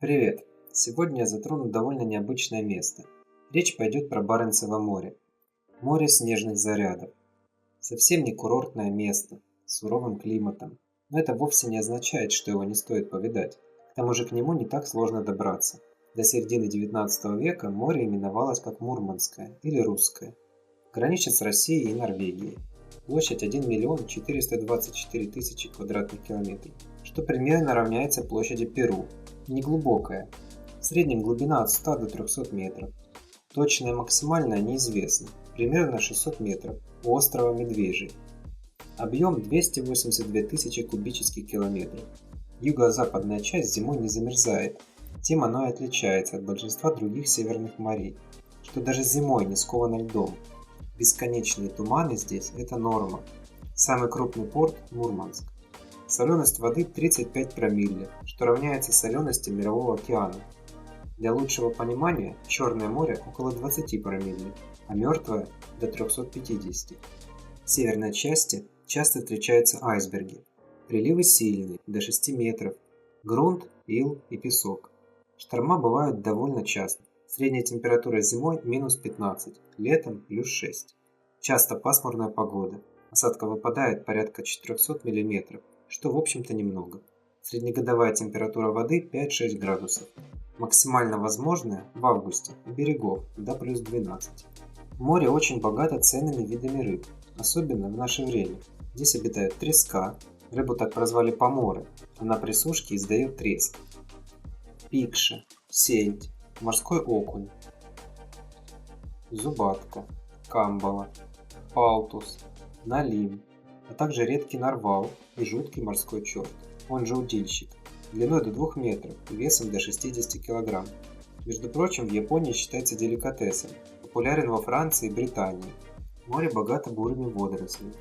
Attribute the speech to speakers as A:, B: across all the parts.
A: Привет! Сегодня я затрону довольно необычное место. Речь пойдет про Баренцево море. Море снежных зарядов. Совсем не курортное место, с суровым климатом. Но это вовсе не означает, что его не стоит повидать. К тому же к нему не так сложно добраться. До середины 19 века море именовалось как Мурманское или Русское. Граничит с Россией и Норвегией. Площадь 1 миллион 424 тысячи квадратных километров, что примерно равняется площади Перу. Неглубокая. В среднем глубина от 100 до 300 метров. Точная максимальная неизвестна. Примерно 600 метров. У острова Медвежий. Объем 282 тысячи кубических километров. Юго-западная часть зимой не замерзает. Тем оно и отличается от большинства других северных морей, что даже зимой не сковано льдом. Бесконечные туманы здесь – это норма. Самый крупный порт – Мурманск. Соленость воды 35 промилле, что равняется солености Мирового океана. Для лучшего понимания, Черное море около 20 промилле, а Мертвое – до 350. В северной части часто встречаются айсберги. Приливы сильные, до 6 метров. Грунт, ил и песок. Шторма бывают довольно часто. Средняя температура зимой минус 15, летом плюс 6. Часто пасмурная погода. Осадка выпадает порядка 400 мм, что в общем-то немного. Среднегодовая температура воды 5-6 градусов. Максимально возможная в августе у берегов до плюс 12. Море очень богато ценными видами рыб, особенно в наше время. Здесь обитают треска, рыбу так прозвали поморы, она при сушке издает треск. Пикша, сельдь, морской окунь, зубатка, камбала, палтус, налим, а также редкий нарвал и жуткий морской черт, он же удильщик, длиной до 2 метров и весом до 60 кг. Между прочим, в Японии считается деликатесом, популярен во Франции и Британии. Море богато бурыми водорослями.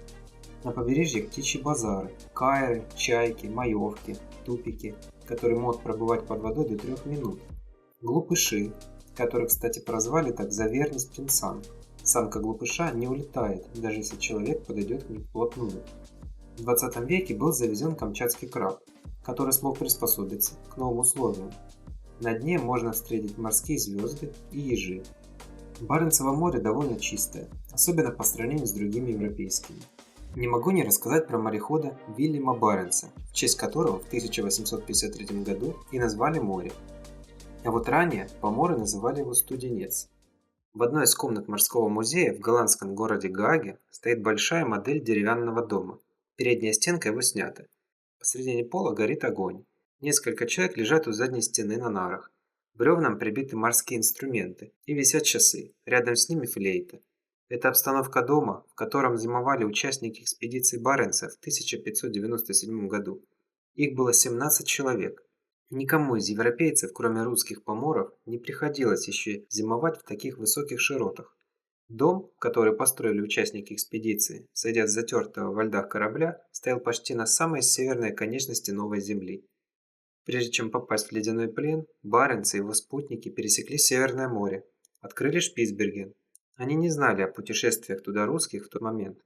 A: На побережье птичьи базары, кайры, чайки, маевки, тупики, которые могут пробывать под водой до 3 минут. Глупыши, которых, кстати, прозвали так за верность птенцам. Самка глупыша не улетает, даже если человек подойдет к ней вплотную. В 20 веке был завезен камчатский краб, который смог приспособиться к новым условиям. На дне можно встретить морские звезды и ежи. Баренцево море довольно чистое, особенно по сравнению с другими европейскими. Не могу не рассказать про морехода Вильяма Баренца, в честь которого в 1853 году и назвали море. А вот ранее поморы называли его Студенец. В одной из комнат морского музея в голландском городе Гааге стоит большая модель деревянного дома. Передняя стенка его снята. Посредине пола горит огонь. Несколько человек лежат у задней стены на нарах. Бревнам прибиты морские инструменты и висят часы. Рядом с ними флейта. Это обстановка дома, в котором зимовали участники экспедиции Баренца в 1597 году. Их было 17 человек. Никому из европейцев, кроме русских поморов, не приходилось еще зимовать в таких высоких широтах. Дом, который построили участники экспедиции, сойдя с затертого во льдах корабля, стоял почти на самой северной конечности Новой Земли. Прежде чем попасть в ледяной плен, Баренц и его спутники пересекли Северное море, открыли Шпицберген. Они не знали о путешествиях туда русских в тот момент.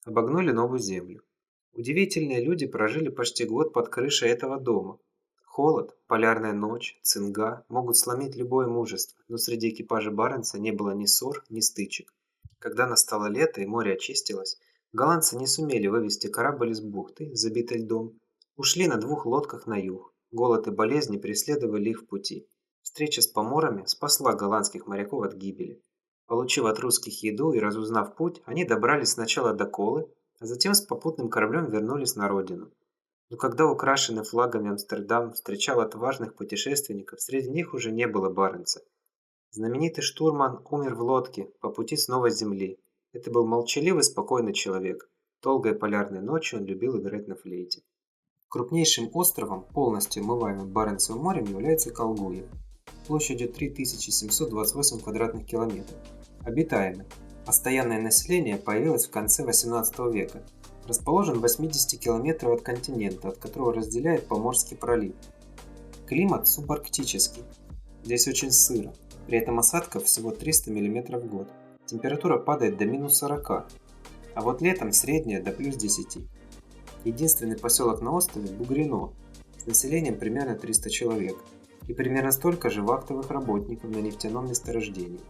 A: Обогнули Новую Землю. Удивительные люди прожили почти год под крышей этого дома. Холод, полярная ночь, цинга могут сломить любое мужество, но среди экипажа Баренца не было ни ссор, ни стычек. Когда настало лето и море очистилось, голландцы не сумели вывести корабль из бухты, забитой льдом. Ушли на 2 лодках на юг. Голод и болезни преследовали их в пути. Встреча с поморами спасла голландских моряков от гибели. Получив от русских еду и разузнав путь, они добрались сначала до Колы, а затем с попутным кораблем вернулись на родину. Но когда украшенный флагами Амстердам встречал отважных путешественников, среди них уже не было Баренца. Знаменитый штурман умер в лодке по пути с Новой Земли. Это был молчаливый, спокойный человек. Долгой полярной ночью он любил играть на флейте. Крупнейшим островом, полностью омываемым Баренцевым морем, является Колгуев, площадью 3728 квадратных километров. Обитаемый. Постоянное население появилось в конце 18 века. Расположен в 80 километров от континента, от которого разделяет Поморский пролив. Климат субарктический. Здесь очень сыро. При этом осадков всего 300 мм в год. Температура падает до минус 40, а вот летом средняя до плюс 10. Единственный поселок на острове – Бугрино, с населением примерно 300 человек. и примерно столько же вахтовых работников на нефтяном месторождении.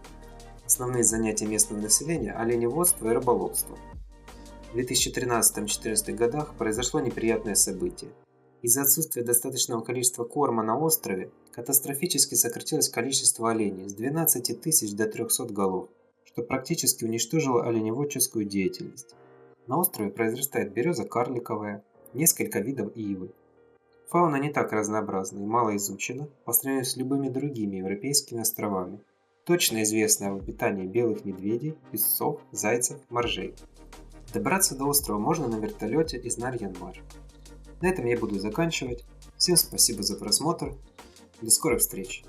A: Основные занятия местного населения – оленеводство и рыболовство. В 2013-2014 годах произошло неприятное событие. Из-за отсутствия достаточного количества корма на острове катастрофически сократилось количество оленей с 12 тысяч до 300 голов, что практически уничтожило оленеводческую деятельность. На острове произрастает береза карликовая, несколько видов ивы. Фауна не так разнообразна и мало изучена по сравнению с любыми другими европейскими островами. Точно известно об обитании белых медведей, песцов, зайцев, моржей. Добраться до острова можно на вертолете из Нарьян-Мар. На этом я буду заканчивать. Всем спасибо за просмотр. До скорых встреч!